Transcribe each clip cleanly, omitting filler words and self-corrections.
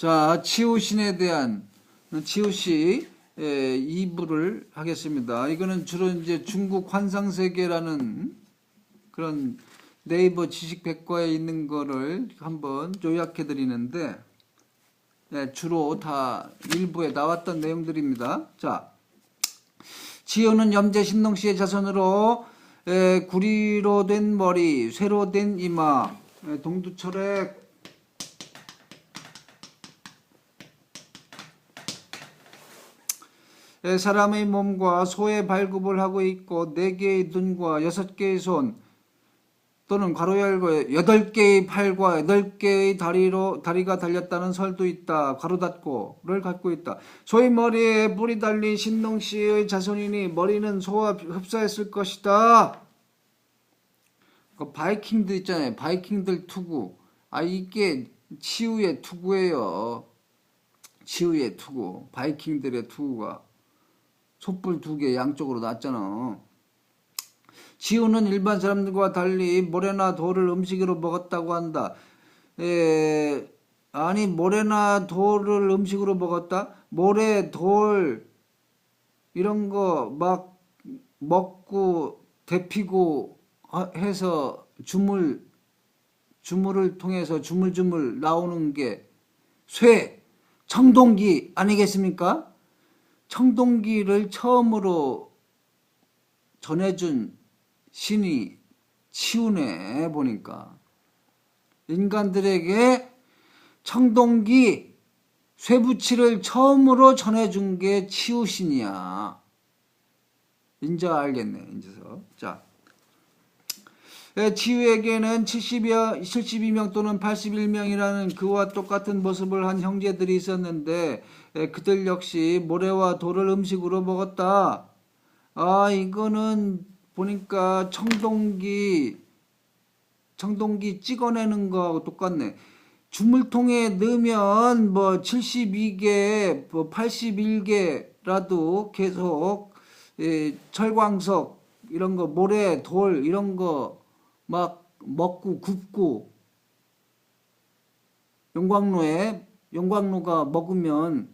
자, 치우신에 대한 치우시 2부를 하겠습니다. 이거는 주로 이제 중국 환상세계라는 그런 네이버 지식백과에 있는 거를 한번 요약해 드리는데, 주로 다 일부에 나왔던 내용들입니다. 자, 치우는 염제 신농씨의 자손으로 구리로 된 머리, 쇠로 된 이마, 동두철의 사람의 몸과 소의 발굽을 하고 있고 4개의 눈과 6개의 손 또는 괄호 열고 8개의 팔과 8개의 다리가 달렸다는 설도 있다. 괄호 닫고를 갖고 있다. 소의 머리에 뿔이 달린 신농씨의 자손이니 머리는 소와 흡사했을 것이다. 그 바이킹들 있잖아요. 바이킹들 투구. 이게 치우의 투구예요. 치우의 투구. 바이킹들의 투구가 촛불 2개 양쪽으로 놨잖아. 치우는 일반 사람들과 달리 모래나 돌을 음식으로 먹었다고 한다. 아니 모래나 돌을 음식으로 먹었다? 모래, 돌 이런 거 막 먹고 데피고 해서 주물을 통해서 주물주물 나오는 게 쇠, 청동기 아니겠습니까? 청동기를 처음으로 전해준 신이 치우네. 보니까 인간들에게 청동기, 쇠붙이를 처음으로 전해준 게 치우신이야. 이제 알겠네. 이제서. 자, 치우에게는 72명 또는 81명이라는 그와 똑같은 모습을 한 형제들이 있었는데 그들 역시 모래와 돌을 음식으로 먹었다. 이거는 보니까 청동기 찍어내는 거하고 똑같네. 주물통에 넣으면 뭐 72개, 뭐 81개라도 계속 철광석 이런 거, 모래, 돌 이런 거 막 먹고 굽고 용광로가 먹으면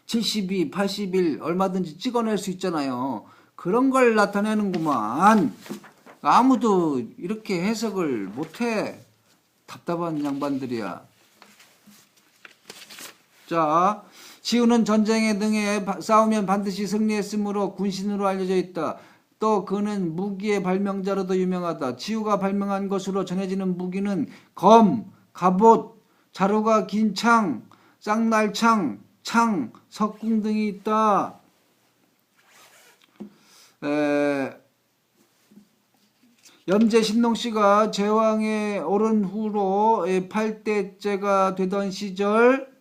72, 81 얼마든지 찍어낼 수 있잖아요. 그런 걸 나타내는구만. 아무도 이렇게 해석을 못해. 답답한 양반들이야. 자, 치우는 전쟁에 등에 싸우면 반드시 승리했으므로 군신으로 알려져 있다. 또 그는 무기의 발명자로도 유명하다. 치우가 발명한 것으로 전해지는 무기는 검, 갑옷, 자루가 긴 창, 쌍날창, 창, 석궁 등이 있다. 염제 신농씨가 제왕에 오른 후로 8대째가 되던 시절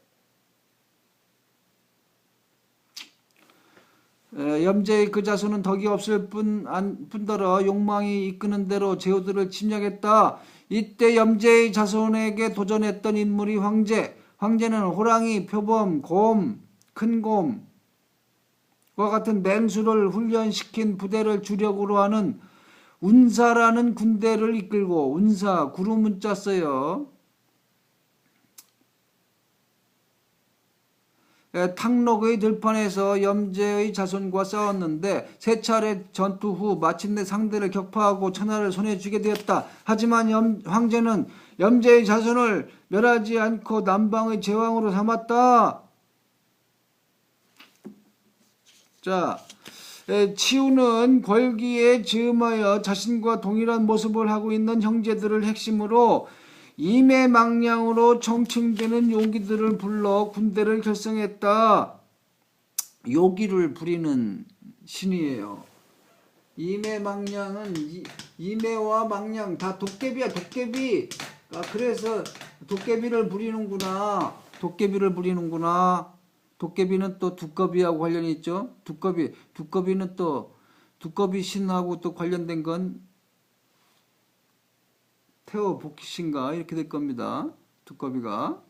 염제의 그 자손은 덕이 없을 뿐더러 욕망이 이끄는 대로 제후들을 침략했다. 이때 염제의 자손에게 도전했던 인물이 황제. 황제는 호랑이, 표범, 곰, 큰 곰과 같은 맹수를 훈련시킨 부대를 주력으로 하는 운사라는 군대를 이끌고, 운사, 구루문자 써요. 탕록의 들판에서 염제의 자손과 싸웠는데 3차례 전투 후 마침내 상대를 격파하고 천하를 손에 쥐게 되었다. 하지만 황제는 염제의 자손을 멸하지 않고 남방의 제왕으로 삼았다. 자, 치우는궐기에 즈음하여 자신과 동일한 모습을 하고 있는 형제들을 핵심으로 이매망량으로 총칭되는 요기들을 불러 군대를 결성했다. 요기를 부리는 신이에요. 이매망량은 이매와 망량 다 도깨비야. 도깨비. 그래서 도깨비를 부리는구나. 도깨비는 또 두꺼비하고 관련이 있죠. 두꺼비는 또 두꺼비 신하고 또 관련된 건 태어 복신가 이렇게 될 겁니다. 두꺼비가.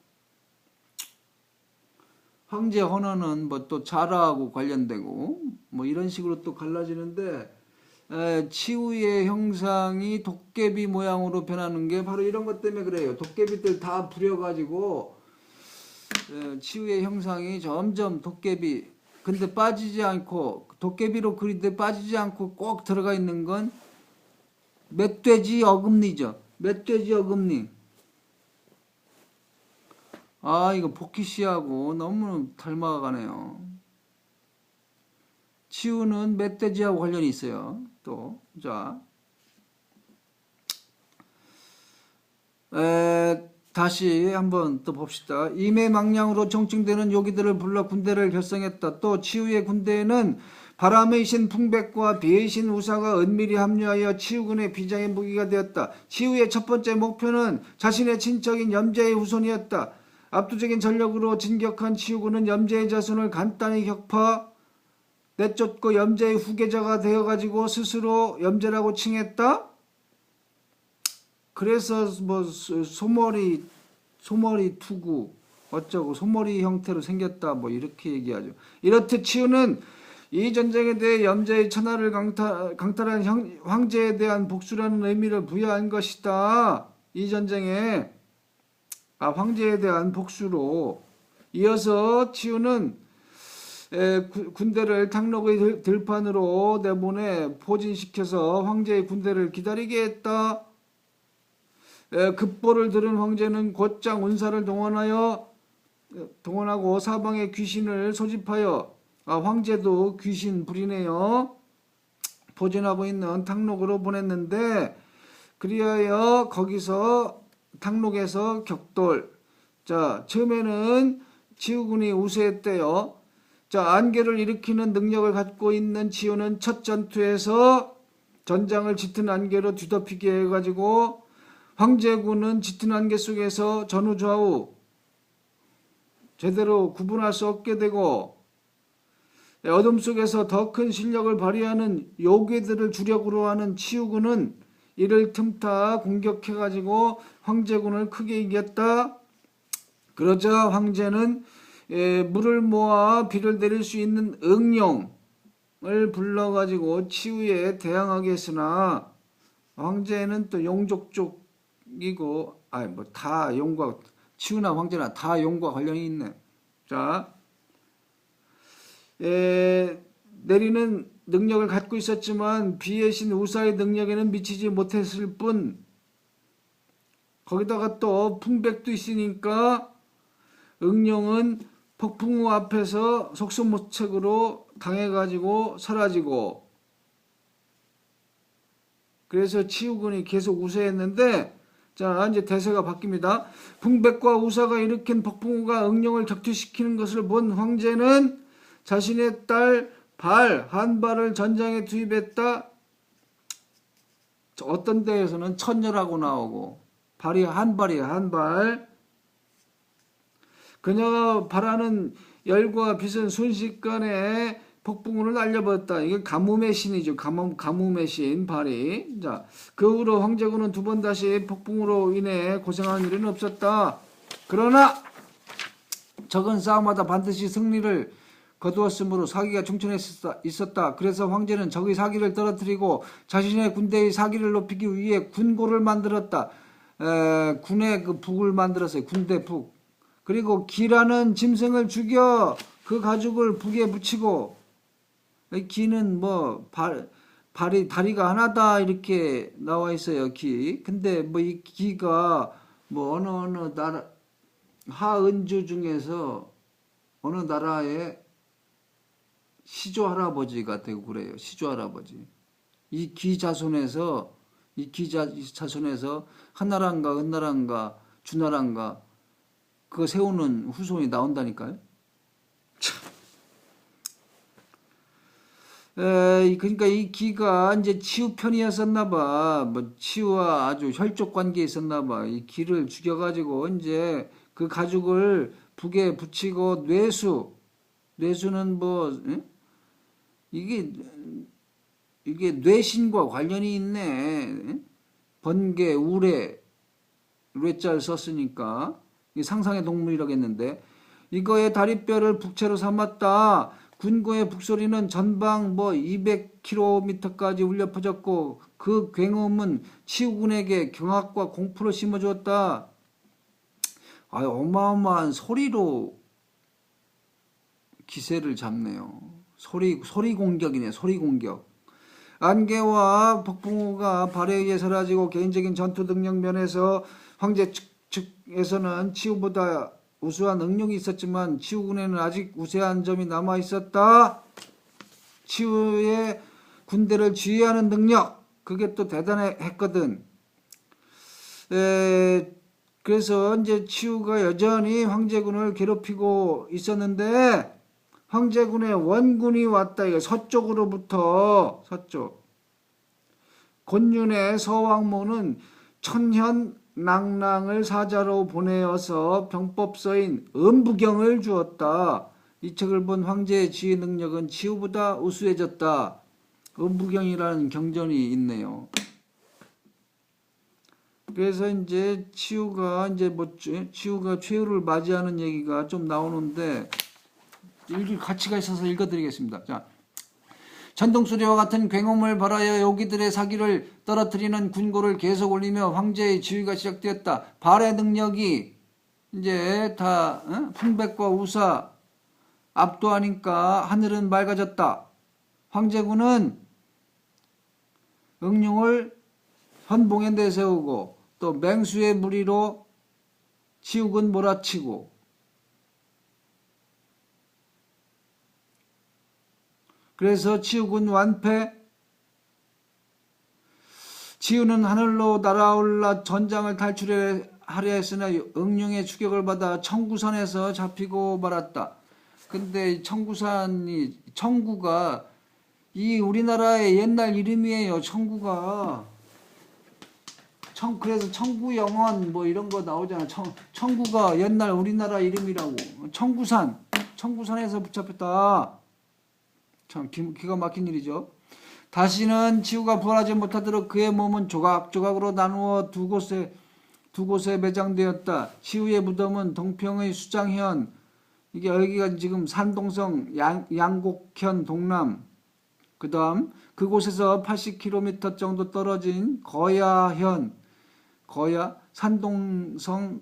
황제 헌어는 뭐 또 자라하고 관련되고 뭐 이런 식으로 또 갈라지는데 치우의 형상이 도깨비 모양으로 변하는 게 바로 이런 것 때문에 그래요. 도깨비들 다 부려가지고 치유의 형상이 점점 도깨비, 근데 빠지지 않고, 도깨비로 그리는데 빠지지 않고 꼭 들어가 있는 건 멧돼지 어금니죠. 멧돼지 어금니. 아, 이거 복희씨하고 너무 닮아가네요. 치유는 멧돼지하고 관련이 있어요. 또, 자. 다시 한번 또 봅시다. 임해망량으로 정칭되는 요기들을 불러 군대를 결성했다. 또 치유의 군대에는 바람의 신 풍백과 비의 신 우사가 은밀히 합류하여 치유군의 비장의 무기가 되었다. 치유의 첫 번째 목표는 자신의 친척인 염제의 후손이었다. 압도적인 전력으로 진격한 치유군은 염제의 자손을 간단히 격파, 내쫓고 염제의 후계자가 되어가지고 스스로 염제라고 칭했다. 그래서 뭐 소머리 투구 어쩌고 소머리 형태로 생겼다 뭐 이렇게 얘기하죠. 이렇듯 치유는 이 전쟁에 대해 염제의 천하를 강탈한 황제에 대한 복수라는 의미를 부여한 것이다. 이 전쟁에 황제에 대한 복수로. 이어서 치유는 군대를 탕록의 들판으로 내보내 포진시켜서 황제의 군대를 기다리게 했다. 급보를 들은 황제는 곧장 운사를 동원하고 사방에 귀신을 소집하여, 황제도 귀신 부리네요. 포진하고 있는 탕록으로 보냈는데, 그리하여 거기서 탕록에서 격돌. 자, 처음에는 치유군이 우세했대요. 자, 안개를 일으키는 능력을 갖고 있는 치유는 첫 전투에서 전장을 짙은 안개로 뒤덮이게 해가지고 황제군은 짙은 안개 속에서 전후좌우 제대로 구분할 수 없게 되고, 어둠 속에서 더 큰 실력을 발휘하는 요괴들을 주력으로 하는 치유군은 이를 틈타 공격해가지고 황제군을 크게 이겼다. 그러자 황제는 물을 모아 비를 내릴 수 있는 응룡을 불러가지고 치유에 대항하게 했으나, 황제는 또 용족 쪽이고, 뭐 다 용과, 치유나 황제나 다 용과 관련이 있네. 자, 내리는 능력을 갖고 있었지만 비의 신 우사의 능력에는 미치지 못했을 뿐, 거기다가 또 풍백도 있으니까 응룡은 폭풍우 앞에서 속수무책으로 당해가지고 사라지고, 그래서 치유군이 계속 우세했는데, 자, 이제 대세가 바뀝니다. 풍백과 우사가 일으킨 폭풍우가 응룡을 격퇴시키는 것을 본 황제는 자신의 딸 한발을 전장에 투입했다. 어떤 데에서는 천녀라고 나오고, 발이 한발이야, 한발. 그녀가 발하는 열과 빛은 순식간에 폭풍우를 날려버렸다. 이게 가뭄의 신이죠. 가뭄의 신 발이. 자, 그 후로 황제군은 두 번 다시 폭풍우로 인해 고생한 일은 없었다. 그러나 적은 싸움마다 반드시 승리를 거두었으므로 사기가 충천했었다. 그래서 황제는 적의 사기를 떨어뜨리고 자신의 군대의 사기를 높이기 위해 군고를 만들었다. 군의 그 북을 만들었어요. 군대 북. 그리고 기라는 짐승을 죽여 그 가죽을 북에 붙이고, 기는 뭐 다리가 하나다 이렇게 나와 있어요. 기. 근데 뭐 이 기가 뭐 어느 나라 하은주 중에서 어느 나라의 시조 할아버지가 되고 그래요. 시조 할아버지. 이 기 자손에서 한나라인가 은나라인가 주나라인가 그거 세우는 후손이 나온다니까요. 그러니까 이 기가 이제 치유 편이었었나봐. 뭐 치유와 아주 혈족 관계에 있었나봐. 이 기를 죽여가지고 이제 그 가죽을 북에 붙이고 뇌수는 뭐 이게 뇌신과 관련이 있네. 번개, 우레, 뇌자를 썼으니까 상상의 동물이라겠는데, 이거의 다리뼈를 북채로 삼았다. 군고의 북소리는 전방 200km까지 울려 퍼졌고 그 굉음은 치우군에게 경악과 공포를 심어주었다. 어마어마한 소리로 기세를 잡네요. 소리 공격이네, 소리 공격. 안개와 폭풍우가 발에 의해 사라지고 개인적인 전투 능력 면에서 황제 측에서는 치우보다 우수한 능력이 있었지만 치우군에는 아직 우세한 점이 남아 있었다. 치우의 군대를 지휘하는 능력, 그게 또 대단했거든. 그래서 이제 치우가 여전히 황제군을 괴롭히고 있었는데 황제군의 원군이 왔다. 이거 서쪽으로부터 서쪽. 곤윤의 서왕모는 천현낭랑을 사자로 보내어서 병법서인 음부경을 주었다. 이 책을 본 황제의 지휘 능력은 치우보다 우수해졌다. 음부경이라는 경전이 있네요. 그래서 이제 치우가 최후를 맞이하는 얘기가 좀 나오는데 읽을 가치가 있어서 읽어드리겠습니다. 자, 천둥소리와 같은 굉음을 발하여 요기들의 사기를 떨어뜨리는 군고를 계속 올리며 황제의 지휘가 시작되었다. 발의 능력이 이제 다 풍백과 우사 압도하니까 하늘은 맑아졌다. 황제군은 응룡을 현봉에 내세우고 또 맹수의 무리로 치우군 몰아치고 그래서 치우군 완패. 치우는 하늘로 날아올라 전장을 탈출하려 했으나 응룡의 추격을 받아 청구산에서 잡히고 말았다. 근데 청구가 이 우리나라의 옛날 이름이에요. 청구가. 그래서 청구영원 뭐 이런 거 나오잖아. 청구가 옛날 우리나라 이름이라고. 청구산에서 붙잡혔다. 참 기가 막힌 일이죠. 다시는 치우가 부활하지 못하도록 그의 몸은 조각조각으로 나누어 두 곳에 매장되었다. 치우의 무덤은 동평의 수장현, 이게 여기가 지금 산동성 양곡현 동남, 그 다음 그곳에서 80km 정도 떨어진 산동성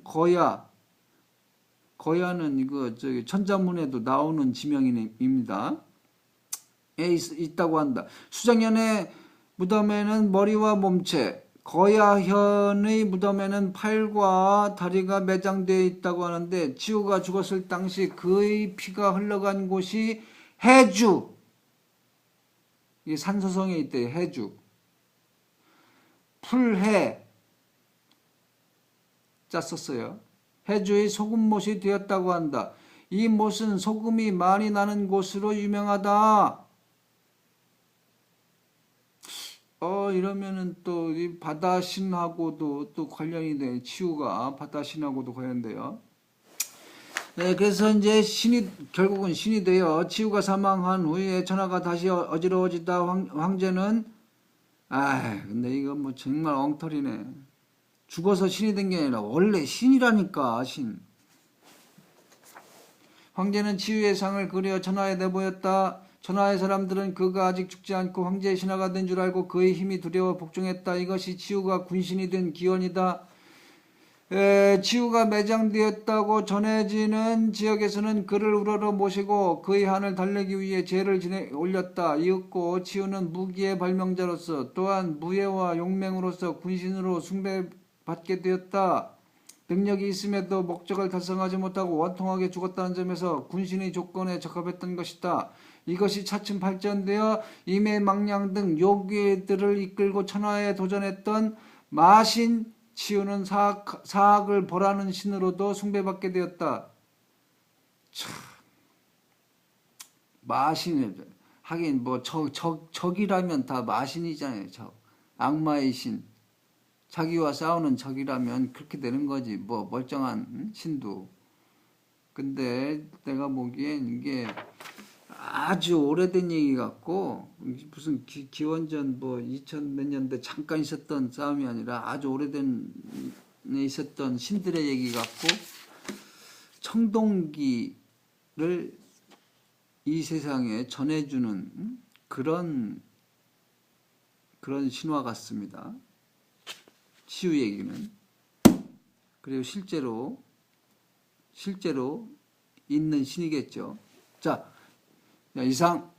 거야는 이거 천자문에도 나오는 지명입니다. 있다고 한다. 수장현의 무덤에는 머리와 몸체, 거야현의 무덤에는 팔과 다리가 매장되어 있다고 하는데 치우가 죽었을 당시 그의 피가 흘러간 곳이 해주, 이 산서성에 있대. 해주, 풀해 짰었어요. 해주의 소금못이 되었다고 한다. 이 못은 소금이 많이 나는 곳으로 유명하다. 이러면은 또 이 바다신하고도 또 관련이 돼. 치우가 바다신하고도 관련돼요. 네, 그래서 이제 결국은 신이 되어 치우가 사망한 후에 천하가 다시 어지러워지다. 황제는 근데 이거 뭐 정말 엉터리네. 죽어서 신이 된 게 아니라 원래 신이라니까. 신. 황제는 치유의 상을 그려 천하에 내보였다. 천하의 사람들은 그가 아직 죽지 않고 황제의 신하가 된 줄 알고 그의 힘이 두려워 복종했다. 이것이 치유가 군신이 된 기원이다. 치유가 매장되었다고 전해지는 지역에서는 그를 우러러 모시고 그의 한을 달래기 위해 제를 올렸다. 이윽고 치유는 무기의 발명자로서 또한 무예와 용맹으로서 군신으로 숭배받게 되었다. 능력이 있음에도 목적을 달성하지 못하고 원통하게 죽었다는 점에서 군신의 조건에 적합했던 것이다. 이것이 차츰 발전되어 임해망량 등 요괴들을 이끌고 천하에 도전했던 마신 치유는 사악을 벌하는 신으로도 숭배받게 되었다. 참, 마신, 하긴 뭐 적이라면 다 마신이잖아요. 악마의 신. 자기와 싸우는 적이라면 그렇게 되는 거지. 뭐 멀쩡한 신도. 근데 내가 보기엔 이게 아주 오래된 얘기 같고 무슨 기원전 뭐 2000 몇 년대 잠깐 있었던 싸움이 아니라 아주 오래된 있었던 신들의 얘기 같고 청동기를 이 세상에 전해주는 그런 신화 같습니다. 치유 얘기는. 그리고 실제로 실제로 있는 신이겠죠. 자, 이상